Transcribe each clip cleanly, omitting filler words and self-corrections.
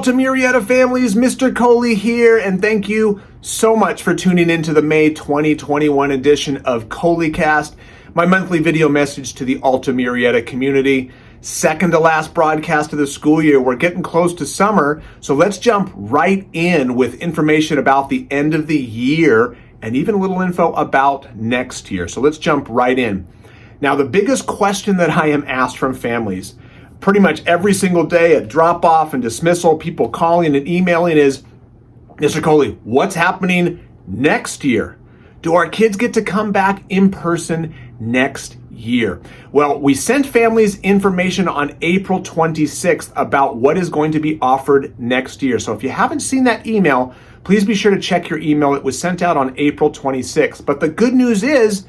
Alta Murrieta families, Mr. Coley here, and thank you so much for tuning in to the May 2021 edition of ColeyCast, my monthly video message to the Alta Murrieta community. Second to last broadcast of the school year. We're getting close to summer, so let's jump right in with information about the end of the year and even a little info about next year. So let's jump right in. Now, the biggest question that I am asked from families pretty much every single day at drop-off and dismissal, people calling and emailing is, Mr. Coley, what's happening next year? Do our kids get to come back in person next year? Well, we sent families information on April 26th about what is going to be offered next year. So if you haven't seen that email, please be sure to check your email. It was sent out on April 26th. But the good news is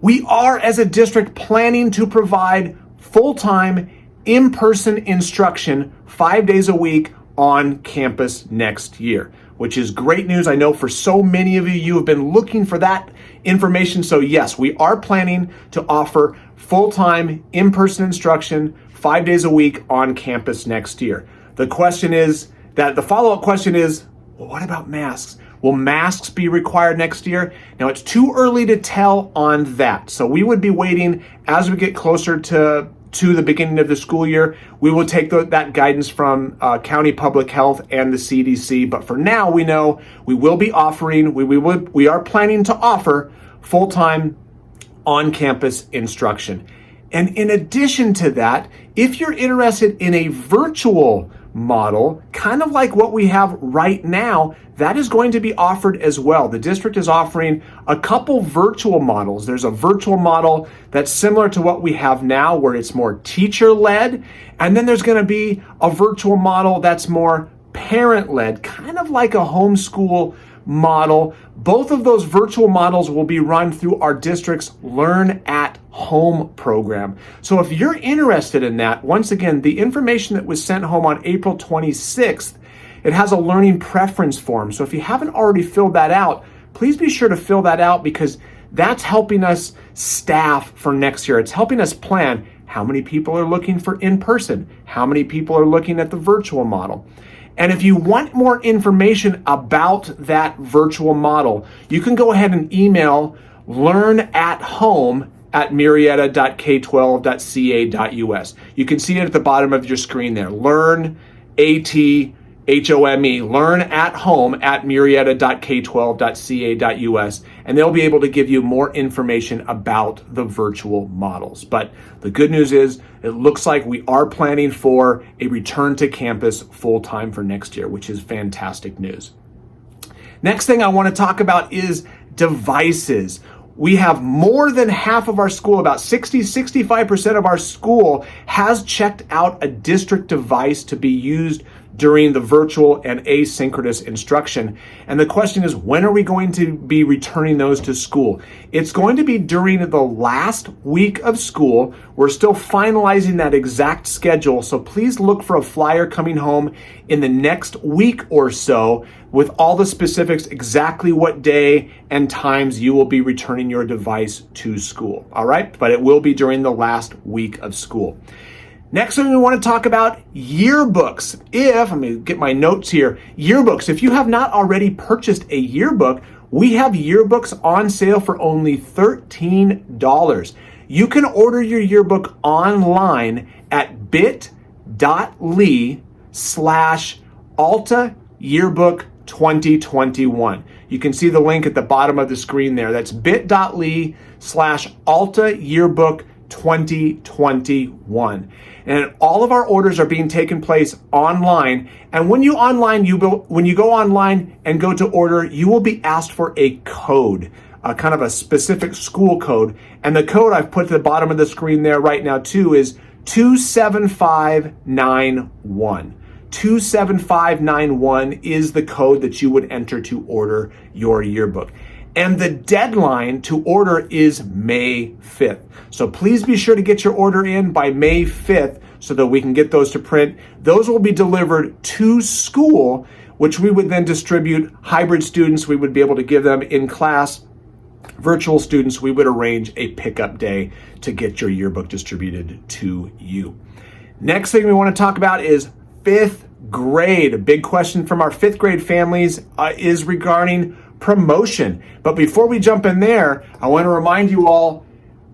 we are, as a district, planning to provide full-time in-person instruction 5 days a week on campus next year, which is great news. I know for so many of you have been looking for that information. So yes, we are planning to offer full-time in-person instruction 5 days a week on campus next year. The follow-up question is, well, what about masks? Will masks be required next year? Now, it's too early to tell on that. So we would be waiting as we get closer to the beginning of the school year. We will take that guidance from County Public Health and the CDC. But for now, we know we will be offering, we are planning to offer full-time on-campus instruction. And in addition to that, if you're interested in a virtual model, kind of like what we have right now, that is going to be offered as well. The district is offering a couple virtual models. There's a virtual model that's similar to what we have now, where it's more teacher-led, and then there's going to be a virtual model that's more parent-led, kind of like a homeschool model. Both of those virtual models will be run through our district's Learn at Home program. So if you're interested in that, once again, the information that was sent home on April 26th, it has a learning preference form. So if you haven't already filled that out, please be sure to fill that out, because that's helping us staff for next year. It's helping us plan how many people are looking for in-person, how many people are looking at the virtual model. And if you want more information about that virtual model, you can go ahead and email learnathome@murrieta.k12.ca.us. You can see it at the bottom of your screen there. Learn, ATHOME, learnathome@murrieta.k12.ca.us, and they'll be able to give you more information about the virtual models. But the good news is it looks like we are planning for a return to campus full-time for next year, which is fantastic news. Next thing I want to talk about is devices. We have more than half of our school, about 65% of our school has checked out a district device to be used during the virtual and asynchronous instruction. And the question is, when are we going to be returning those to school? It's going to be during the last week of school. We're still finalizing that exact schedule, so please look for a flyer coming home in the next week or so with all the specifics, exactly what day and times you will be returning your device to school. All right, but it will be during the last week of school. Next thing we want to talk about, yearbooks. Let me get my notes here. Yearbooks. If you have not already purchased a yearbook, we have yearbooks on sale for only $13. You can order your yearbook online at bit.ly/Alta Yearbook 2021. You can see the link at the bottom of the screen there. That's bit.ly/Alta Yearbook 2021. And all of our orders are being taken place online. And when you go online and go to order, you will be asked for a code, kind of a specific school code. And the code I've put at the bottom of the screen there right now too is 27591. 27591 is the code that you would enter to order your yearbook. And the deadline to order is May 5th. So please be sure to get your order in by May 5th so that we can get those to print. Those will be delivered to school, which we would then distribute. Hybrid students, we would be able to give them in class. Virtual students, we would arrange a pickup day to get your yearbook distributed to you. Next thing we want to talk about is fifth grade. A big question from our fifth grade families is regarding promotion. But before we jump in there, I want to remind you all,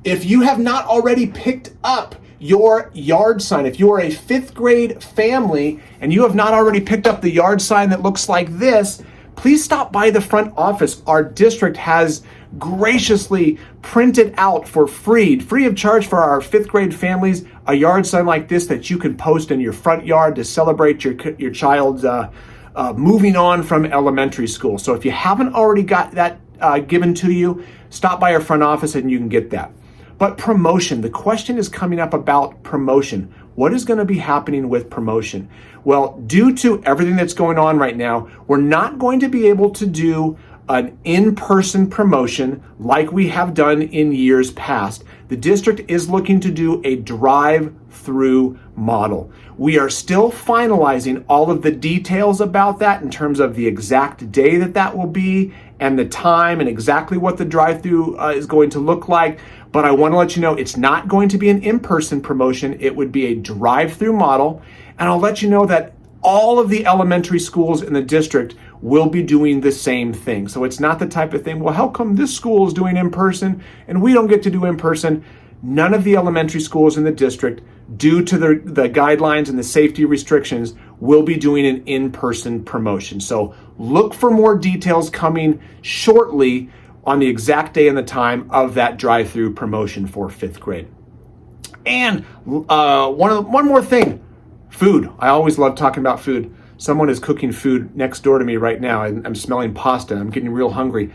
if you have not already picked up your yard sign, if you are a fifth grade family and you have not already picked up the yard sign that looks like this, please stop by the front office. Our district has graciously printed out for free of charge for our fifth grade families, a yard sign like this that you can post in your front yard to celebrate your child's moving on from elementary school. So if you haven't already got that given to you, stop by our front office and you can get that. But promotion, the question is coming up about promotion. What is going to be happening with promotion? Well, due to everything that's going on right now, we're not going to be able to do an in-person promotion like we have done in years past. The district is looking to do a drive-through model. We are still finalizing all of the details about that in terms of the exact day that will be and the time and exactly what the drive-through is going to look like. But I want to let you know it's not going to be an in-person promotion. It would be a drive-through model. And I'll let you know that all of the elementary schools in the district will be doing the same thing. So it's not the type of thing, well, how come this school is doing in person and we don't get to do in person? None of the elementary schools in the district, due to the guidelines and the safety restrictions, will be doing an in-person promotion. So look for more details coming shortly on the exact day and the time of that drive-through promotion for fifth grade. And one more thing, food. I always love talking about food. Someone is cooking food next door to me right now. I'm smelling pasta. I'm getting real hungry.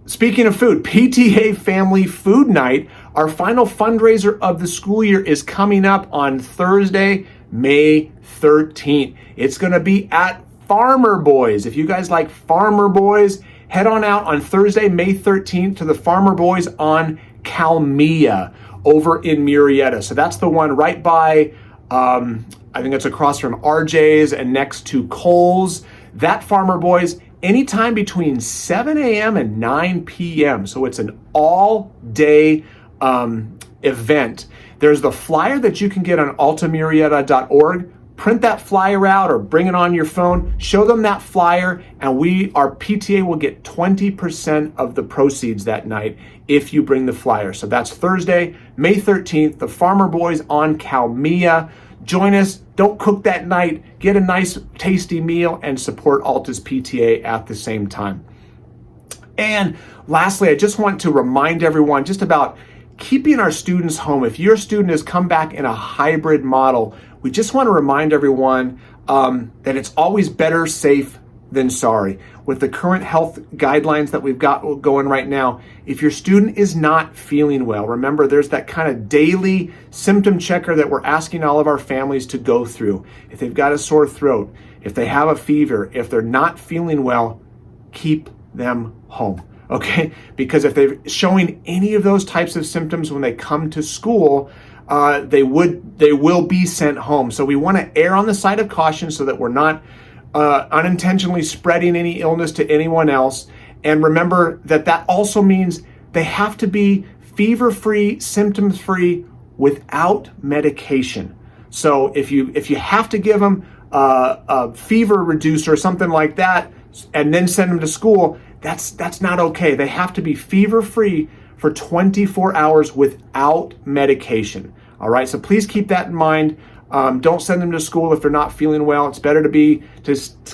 Speaking of food, PTA Family Food Night, our final fundraiser of the school year, is coming up on Thursday, May 13th. It's going to be at Farmer Boys. If you guys like Farmer Boys, head on out on Thursday, May 13th to the Farmer Boys on Calmia over in Murrieta. So that's the one right by, I think it's across from RJ's and next to Cole's. That Farmer Boys, anytime between 7 a.m. and 9 p.m. So it's an all-day event. There's the flyer that you can get on altamurrieta.org. Print that flyer out or bring it on your phone, show them that flyer, and our PTA will get 20% of the proceeds that night if you bring the flyer. So that's Thursday, May 13th, the Farmer Boys on Calmia. Join us. Don't cook that night. Get a nice, tasty meal and support Alta's PTA at the same time. And lastly, I just want to remind everyone just about keeping our students home. If your student has come back in a hybrid model, we just want to remind everyone that it's always better safe than sorry. With the current health guidelines that we've got going right now, if your student is not feeling well, remember there's that kind of daily symptom checker that we're asking all of our families to go through. If they've got a sore throat, if they have a fever, if they're not feeling well, keep them home. Okay? Because if they're showing any of those types of symptoms when they come to school, they will be sent home. So we want to err on the side of caution so that we're not unintentionally spreading any illness to anyone else. And remember that also means they have to be fever-free, symptom-free, without medication. So if you have to give them a fever reducer or something like that and then send them to school, that's not okay. They have to be fever-free for 24 hours without medication. All right, so please keep that in mind. Don't send them to school if they're not feeling well. It's better to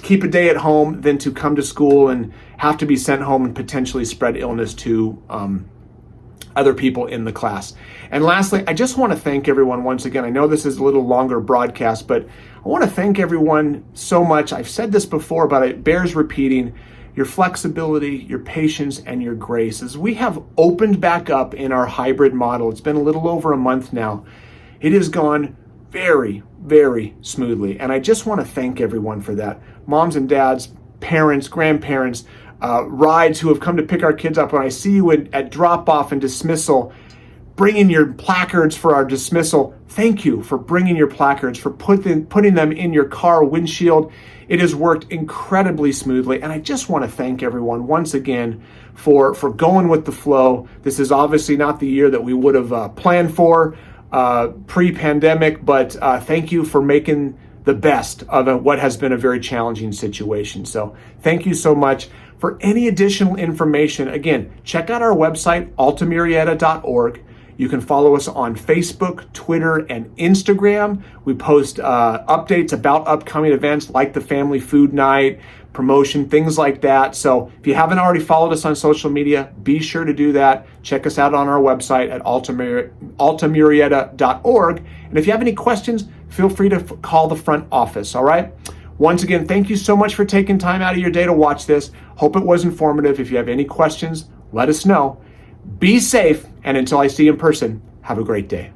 keep a day at home than to come to school and have to be sent home and potentially spread illness to other people in the class. And lastly, I just want to thank everyone once again. I know this is a little longer broadcast, but I want to thank everyone so much. I've said this before, but it bears repeating. Your flexibility, your patience, and your grace. As we have opened back up in our hybrid model, it's been a little over a month now. It has gone very, very smoothly. And I just want to thank everyone for that. Moms and dads, parents, grandparents, rides who have come to pick our kids up. When I see you at drop-off and dismissal, bringing your placards for our dismissal, thank you for bringing your placards, for putting them in your car windshield. It has worked incredibly smoothly, and I just want to thank everyone once again for going with the flow. This is obviously not the year that we would have planned for pre-pandemic, but thank you for making the best of what has been a very challenging situation. So thank you so much. For any additional information, again, check out our website, altamurieta.org. You can follow us on Facebook, Twitter, and Instagram. We post updates about upcoming events like the Family Food Night, promotion, things like that. So if you haven't already followed us on social media, be sure to do that. Check us out on our website at altamurieta.org. And if you have any questions, feel free to call the front office, all right? Once again, thank you so much for taking time out of your day to watch this. Hope it was informative. If you have any questions, let us know. Be safe, and until I see you in person, have a great day.